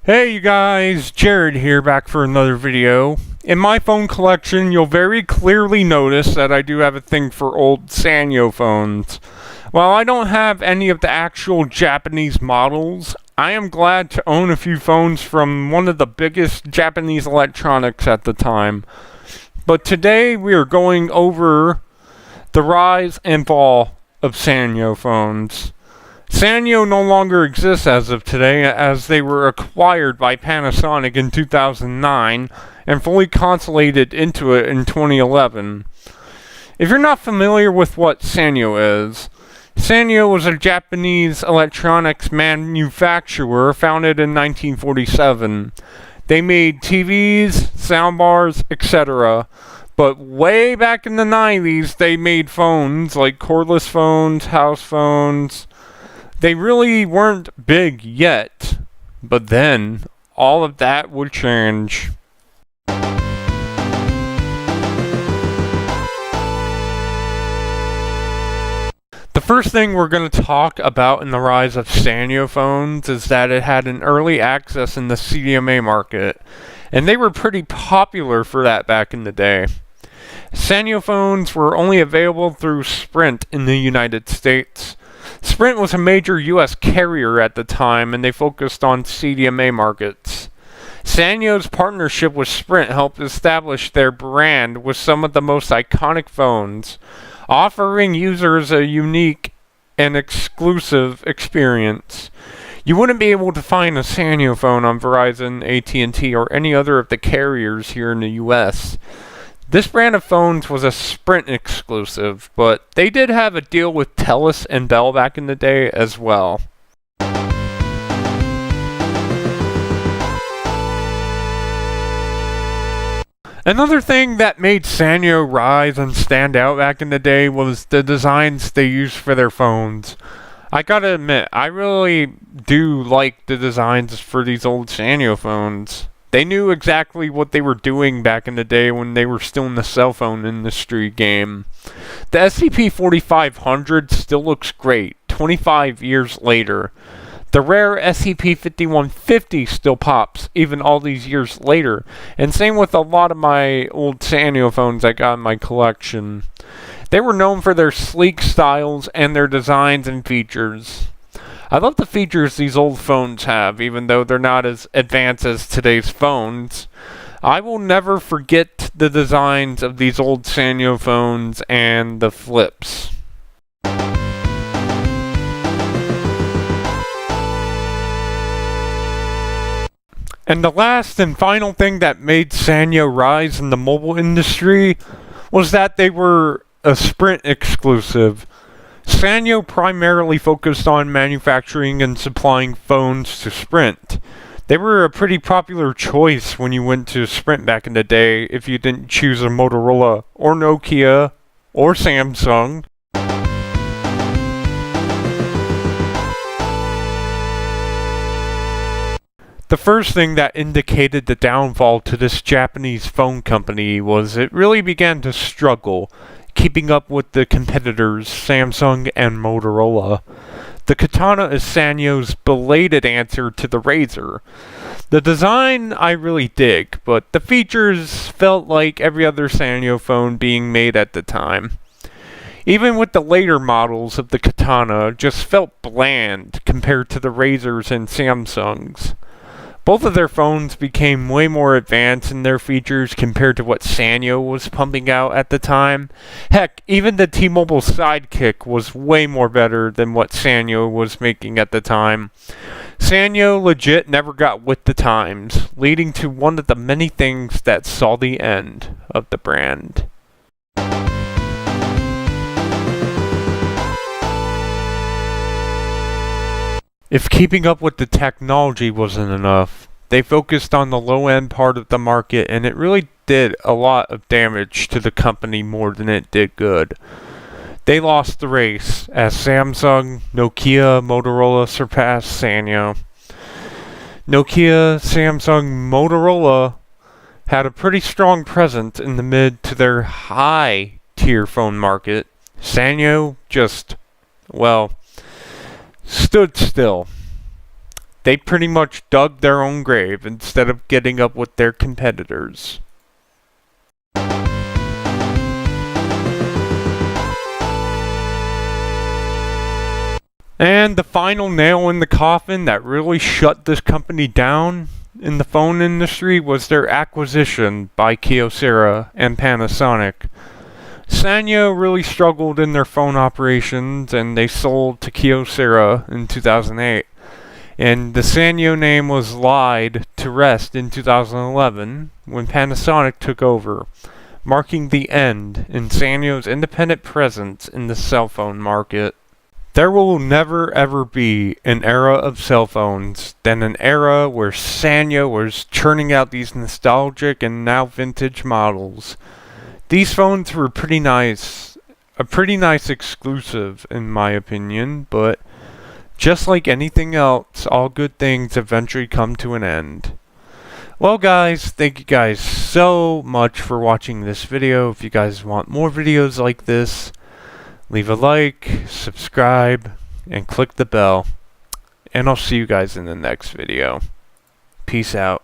Hey you guys, Jared here, back for another video. In my phone collection, you'll very clearly notice that I do have a thing for old Sanyo phones. While I don't have any of the actual Japanese models, I am glad to own a few phones from one of the biggest Japanese electronics at the time. But today we are going over the rise and fall of Sanyo phones. Sanyo no longer exists as of today, as they were acquired by Panasonic in 2009 and fully consolidated into it in 2011. If you're not familiar with what Sanyo is, Sanyo was a Japanese electronics manufacturer founded in 1947. They made TVs, soundbars, etc. But way back in the 90s, they made phones like cordless phones, house phones. They really weren't big yet, but then all of that would change. The first thing we're going to talk about in the rise of Sanyo phones is that it had an early access in the CDMA market, and they were pretty popular for that back in the day. Sanyo phones were only available through Sprint in the United States. Sprint was a major U.S. carrier at the time, and they focused on CDMA markets. Sanyo's partnership with Sprint helped establish their brand with some of the most iconic phones, offering users a unique and exclusive experience. You wouldn't be able to find a Sanyo phone on Verizon, AT&T, or any other of the carriers here in the U.S. This brand of phones was a Sprint exclusive, but they did have a deal with Telus and Bell back in the day as well. Another thing that made Sanyo rise and stand out back in the day was the designs they used for their phones. I gotta admit, I really do like the designs for these old Sanyo phones. They knew exactly what they were doing back in the day when they were still in the cell phone industry game. The SCP-4500 still looks great, 25 years later. The rare SCP-5150 still pops, even all these years later. And same with a lot of my old Sanyo phones I got in my collection. They were known for their sleek styles and their designs and features. I love the features these old phones have, even though they're not as advanced as today's phones. I will never forget the designs of these old Sanyo phones and the flips. And the last and final thing that made Sanyo rise in the mobile industry was that they were a Sprint exclusive. Sanyo primarily focused on manufacturing and supplying phones to Sprint. They were a pretty popular choice when you went to Sprint back in the day if you didn't choose a Motorola or Nokia or Samsung. The first thing that indicated the downfall to this Japanese phone company was it really began to struggle keeping up with the competitors Samsung and Motorola. The Katana is Sanyo's belated answer to the Razr. The design I really dig, but the features felt like every other Sanyo phone being made at the time. Even with the later models of the Katana, just felt bland compared to the Razrs and Samsungs. Both of their phones became way more advanced in their features compared to what Sanyo was pumping out at the time. Heck, even the T-Mobile Sidekick was way more better than what Sanyo was making at the time. Sanyo legit never got with the times, leading to one of the many things that saw the end of the brand. If keeping up with the technology wasn't enough, they focused on the low-end part of the market, and it really did a lot of damage to the company more than it did good. They lost the race, as Samsung, Nokia, Motorola surpassed Sanyo. Nokia, Samsung, Motorola had a pretty strong presence in the mid to their high-tier phone market. Sanyo just, well, stood still. They pretty much dug their own grave instead of getting up with their competitors. And the final nail in the coffin that really shut this company down in the phone industry was their acquisition by Kyocera and Panasonic. Sanyo really struggled in their phone operations, and they sold to Kyocera in 2008. And the Sanyo name was laid to rest in 2011 when Panasonic took over, marking the end in Sanyo's independent presence in the cell phone market. There will never ever be an era of cell phones than an era where Sanyo was churning out these nostalgic and now vintage models. These phones were pretty nice, a pretty nice exclusive in my opinion, but just like anything else, all good things eventually come to an end. Well guys, thank you guys so much for watching this video. If you guys want more videos like this, leave a like, subscribe, and click the bell. And I'll see you guys in the next video. Peace out.